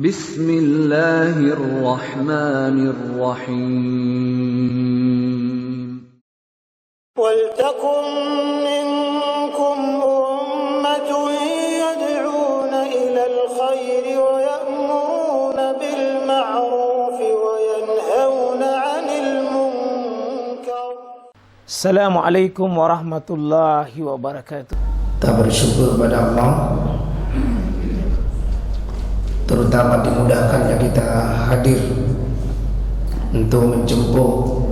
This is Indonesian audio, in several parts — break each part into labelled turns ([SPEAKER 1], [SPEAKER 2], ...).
[SPEAKER 1] Bismillahirrahmanirrahim.
[SPEAKER 2] وَلْتَكُنْ مِنْكُمْ أُمَّةٌ يَدْعُونَ إِلَى الْخَيْرِ وَيَأْمُرُونَ بِالْمَعْرُوفِ وَيَنْهَوْنَ عَنِ الْمُنْكَرِ.
[SPEAKER 3] Assalamualaikum warahmatullahi wabarakatuh.
[SPEAKER 4] Kita bersyukur pada Allah, terutama dimudahkannya kita hadir untuk menjemput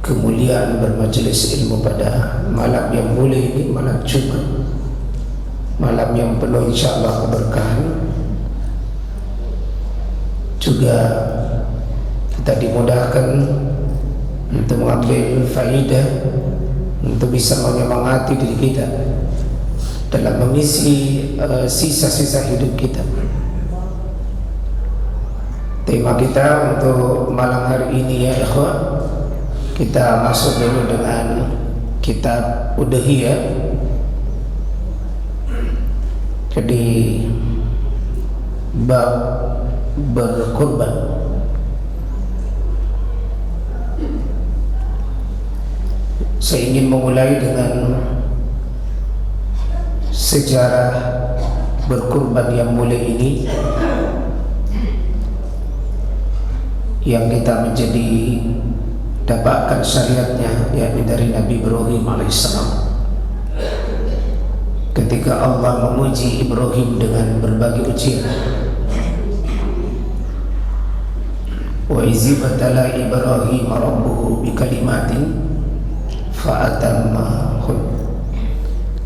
[SPEAKER 4] kemuliaan bermajelis ilmu pada malam yang mulia ini, malam Jumat, malam yang penuh insyaAllah keberkahan. Juga kita dimudahkan untuk mengambil faidah, untuk bisa menyemangati diri kita dalam mengisi sisa-sisa hidup kita. Tema kita untuk malam hari ini, ya ikhwan, kita masuk dulu dengan kitab Udhiyah. Jadi bab berkurban. Saya ingin memulai dengan sejarah berkurban yang mulia ini, yang kita menjadi dapatkan syariatnya, yakni dari Nabi Ibrahim alaihissalam. Ketika Allah menguji Ibrahim dengan berbagai ujian, wa izibtala Ibrahim rabbuhu bikalimatin fa'atammahun.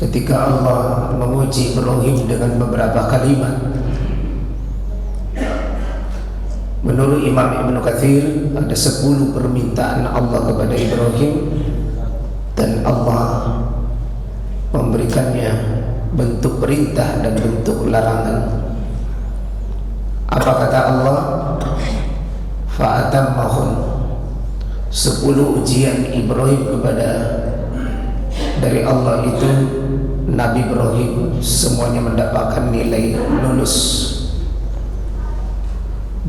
[SPEAKER 4] Ketika Allah menguji Ibrahim dengan beberapa kalimat, menurut Imam Ibn Katsir ada 10 permintaan Allah kepada Ibrahim, dan Allah memberikannya bentuk perintah dan bentuk larangan. Apa kata Allah? Fa'atammahun. 10 ujian Ibrahim kepada dari Allah itu, Nabi Ibrahim semuanya mendapatkan nilai lulus.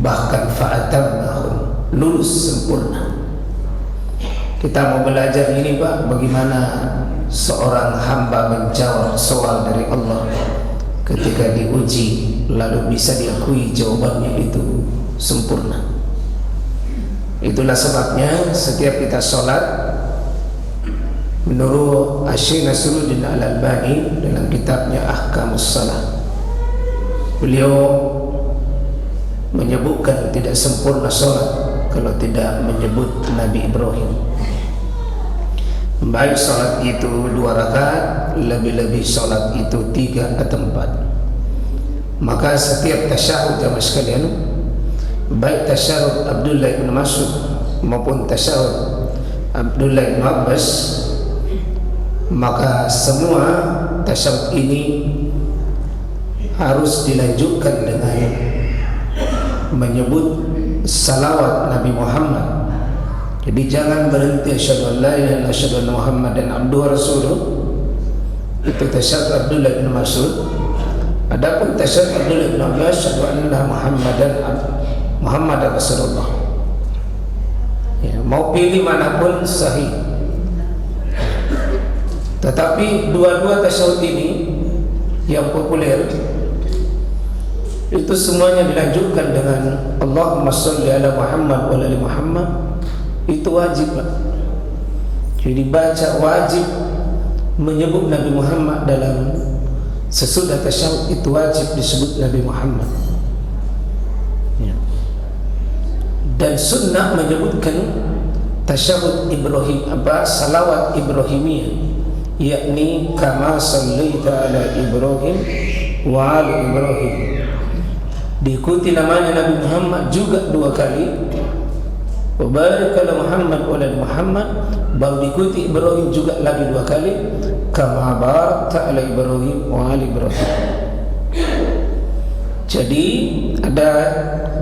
[SPEAKER 4] Bahkan fa'atammahun, lulus sempurna. Kita mau belajar ini, Pak, bagaimana seorang hamba menjawab soal dari Allah ketika diuji, lalu bisa diakui jawabannya itu sempurna. Itulah sebabnya setiap kita sholat, menurut Asy-Syaikh Nasruddin Al-Albani dalam kitabnya Ahkamus Shalah, beliau menyebutkan tidak sempurna sholat kalau tidak menyebut Nabi Ibrahim. Baik sholat itu 2 rakaat, lebih-lebih sholat itu 3 atau 4. Maka setiap tasyahud, jamaah sekalian, baik tasyahud Abdullah bin Mas'ud maupun tasyahud Abdullah bin Abbas, maka semua tasyahud ini harus dilanjutkan dengan menyebut salawat Nabi Muhammad. Jadi jangan berhenti asyhadu an la ilaha illallah asyhadu anna Muhammadan abduhu wa rasuluh. Itu tasyahud Abdullah bin Mas'ud. Adapun tasyahud Abdullah bin Abbas, asyhadu anna Muhammadan Rasulullah. Ya, mau pilih manapun sahih. Tetapi dua-dua tasyahud ini yang populer itu semuanya dilanjutkan dengan Allahumma sholli ala Muhammad wa ali Muhammad. Itu wajib, Pak. Jadi baca wajib menyebut Nabi Muhammad dalam sesudah tasyahud, itu wajib disebut Nabi Muhammad. Ya. Dan sunnah menyebutkan tasyahud Ibrahim, salawat Ibrahimiyah, yakni kama shallaita ala Ibrahim wa ali Ibrahim. Diikuti namanya Nabi Muhammad juga 2 kali, wa barik ala Muhammad wa ala Muhammad, baru diikuti Ibrahim juga lagi 2 kali, kama barakta ala Ibrahim wa ali Ibrahim. Jadi ada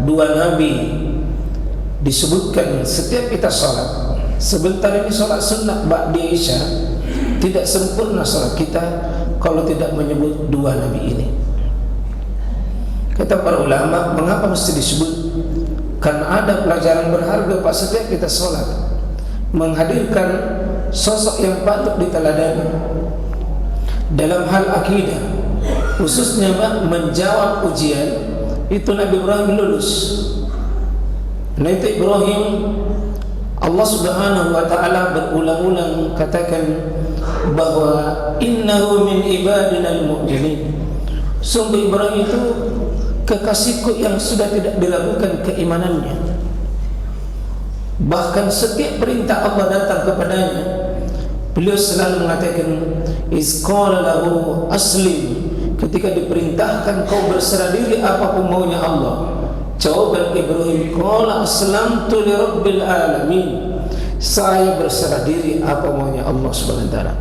[SPEAKER 4] 2 nabi disebutkan setiap kita sholat. Sebentar ini sholat sunnah ba'di isya, tidak sempurna sholat kita kalau tidak menyebut 2 nabi ini. Kata para ulama, mengapa mesti disebut? Karena ada pelajaran berharga Pak setiap kita sholat, menghadirkan sosok yang patut diteladani dalam hal akidah, khususnya Pak menjawab ujian. Itu Nabi Ibrahim lulus. Nabi Ibrahim, Allah Subhanahu wa taala berulang-ulang katakan bahwa innahu min ibadina al-mu'minin. Sungguh Ibrahim itu kekasihku yang sudah tidak diragukan keimanannya. Bahkan setiap perintah Allah datang kepadanya, beliau selalu mengatakan isqala lahu aslim. Ketika diperintahkan kau berserah diri apapun maunya Allah, jawaban Ibrahim, qala aslamtu li rabbil alamin. Saya berserah diri apa maunya Allah Subhanahu wa taala.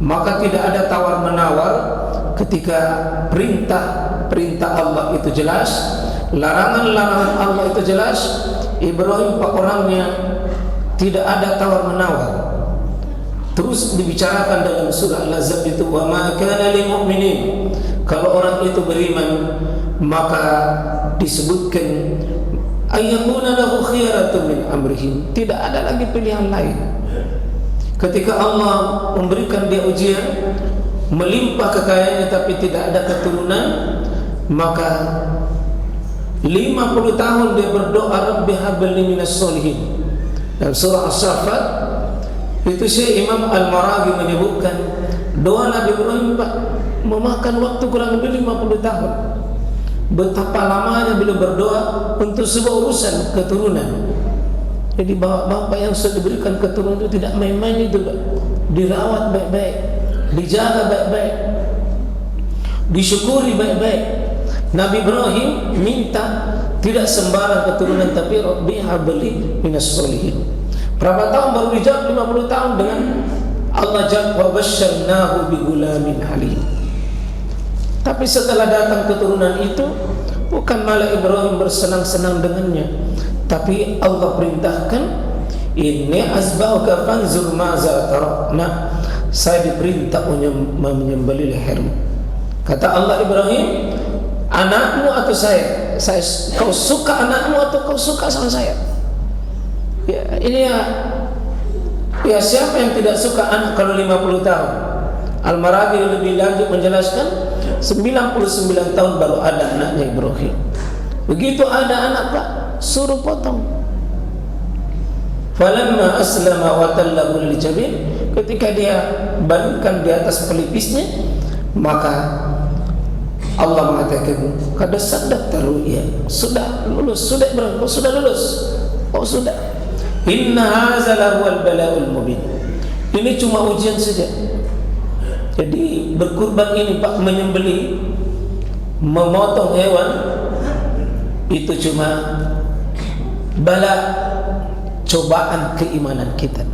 [SPEAKER 4] Maka tidak ada tawar menawar ketika perintah Allah itu jelas, larangan Allah itu jelas. Ibrahim Pak orangnya tidak ada tawar menawar. Terus dibicarakan dalam surah Al-Ahzab itu, wa ma kana lil mu'minin. Kalau orang itu beriman, maka disebutkan ayyakuna lahu khiyaratu min amrihim. Tidak ada lagi pilihan lain. Ketika Allah memberikan dia ujian, melimpah kekayaannya tapi tidak ada keturunan, maka 50 tahun dia berdoa, Rabbi habli minas solihin. Dalam surah As-Saffat itu Syekh Imam Al-Maraghi menyebutkan doa Nabi Ibrahim Pak memakan waktu kurang lebih 50 tahun. Betapa lamanya beliau berdoa untuk sebuah urusan keturunan. Jadi bapak yang sudah diberikan keturunan itu tidak main-main itu Pak. Dirawat baik-baik, dijaga baik-baik, disyukuri baik-baik. Nabi Ibrahim minta tidak sembarang keturunan, tapi Rabbi habli minas solihin. Berapa tahun baru dijawab? 50 tahun dengan Allah jawab wa basyarnahu bi gulamin halim. Tapi setelah datang keturunan itu, bukan malah Ibrahim bersenang-senang dengannya, tapi Allah perintahkan, inni azbauka fanzur maza tara. Nah, saya diperintah menyembelih lehermu. Kata Allah, Ibrahim, anakmu atau saya? Kau suka anakmu atau kau suka sama saya? Ya, ini ya siapa yang tidak suka anak kalau 50 tahun? Al-Maraghi lebih lanjut menjelaskan 99 tahun baru ada anaknya Ibrahim. Begitu ada anak Pak, suruh potong. Falamma aslama wa tallahu lil jabin, ketika dia baringkan di atas pelipisnya, maka Allah mengatakan, kada sadaqta ru'ya, sudah lulus, sudah berapa? Sudah lulus. Oh sudah. Inna hadza lahuwal bala'ul mubin. Ini cuma ujian saja. Jadi berkurban ini Pak, menyembelih, memotong hewan, itu cuma bala, cobaan keimanan kita.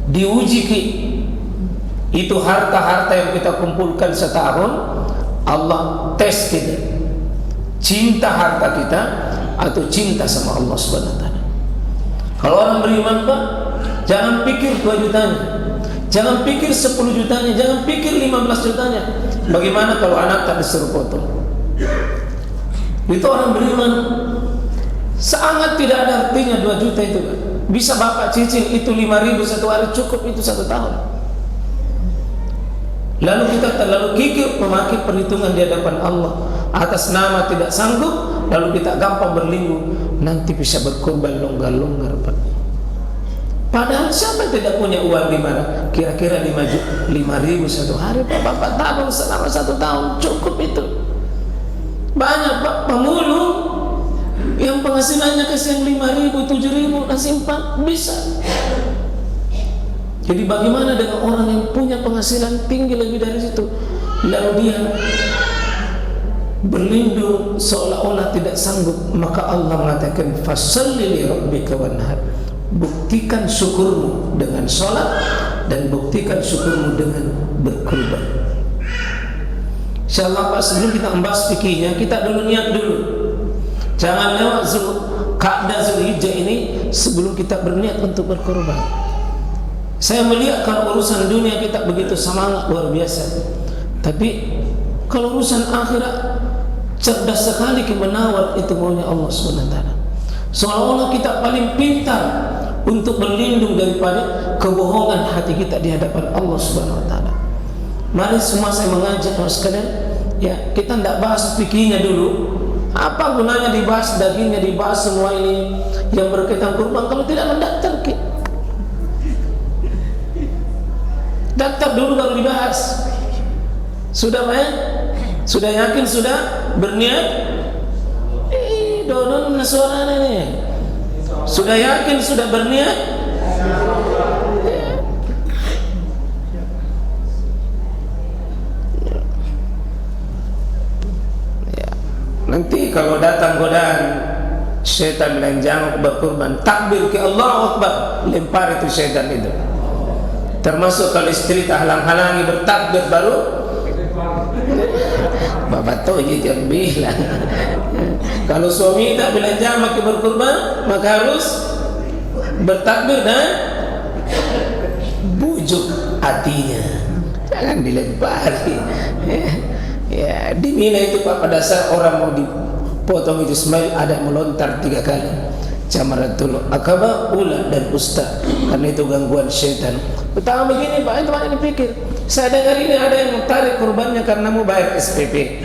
[SPEAKER 4] Diuji itu harta-harta yang kita kumpulkan setahun, Allah tes kita, cinta harta kita atau cinta sama Allah Subhanahu wa taala. Kalau orang beriman Pak, jangan pikir 2 jutanya, jangan pikir 10 jutanya, jangan pikir 15 jutanya. Bagaimana kalau anak tak disuruh potong? Itu orang beriman. Sangat tidak ada artinya 2 juta itu Pak. Bisa bapak cicil itu 5.000 satu hari, cukup itu 1 tahun. Lalu kita terlalu gigih memakai perhitungan di hadapan Allah atas nama tidak sanggup, lalu kita gampang berlindung, nanti bisa berkorban longgar-longgar Pak. Padahal siapa yang tidak punya uang di mana? Kira-kira 5.000 satu hari Pak, bapak tabung selama 1 tahun, cukup itu. Banyak Pak pemulung yang penghasilannya kasih 5.000, 7.000, dan simpan bisa. Jadi bagaimana dengan orang yang punya penghasilan tinggi lebih dari situ, lalu dia berlindung seolah-olah tidak sanggup? Maka Allah mengatakan fasalli li rabbika wanhar. Buktikan syukurmu dengan sholat dan buktikan syukurmu dengan berkurban. Insyaallah Pak, sebelum kita membahas fikihnya, kita dulu niat dulu. Jangan lewat Qa'dah Zulhijjah ini sebelum kita berniat untuk berkurban. Saya melihat kalau urusan dunia kita begitu semangat luar biasa, tapi kalau urusan akhirat cerdas sekali menawar itu maunya Allah SWT. Seolah-olah kita paling pintar untuk berlindung daripada kebohongan hati kita di hadapan Allah SWT. Mari semua saya mengajak sekalian, ya, kita tidak bahas fikihnya dulu. Apa gunanya dibahas dagingnya, dibahas semua ini yang berkaitan kurban kalau tidak mendaftar? Daftar dulu baru dibahas. Sudah Pak? Sudah yakin, sudah berniat? Donon suara ini. Sudah yakin, sudah berniat? Nanti kalau datang godaan syaitan bilang jangan berkurban, takbir ke Allahu Akbar, lempar itu syaitan itu. Termasuk kalau istri tak halang-halangi bertakbir baru bapak tahu jangan bilang. Kalau suami tak bilang jangan pakai berkurban, maka harus bertakbir dan bujuk hatinya, jangan dilempari. Ya, di Mina itu Pak, pada saat orang mau dipotong itu Ismail ada yang melontar 3 kali. Jamaratul Aqabah, Ula dan Usta, karena itu gangguan syaitan. Pertama begini Pak, itu banyak dipikir. Saya dengar ini ada yang tarik kurbannya karena mau bayar SPP.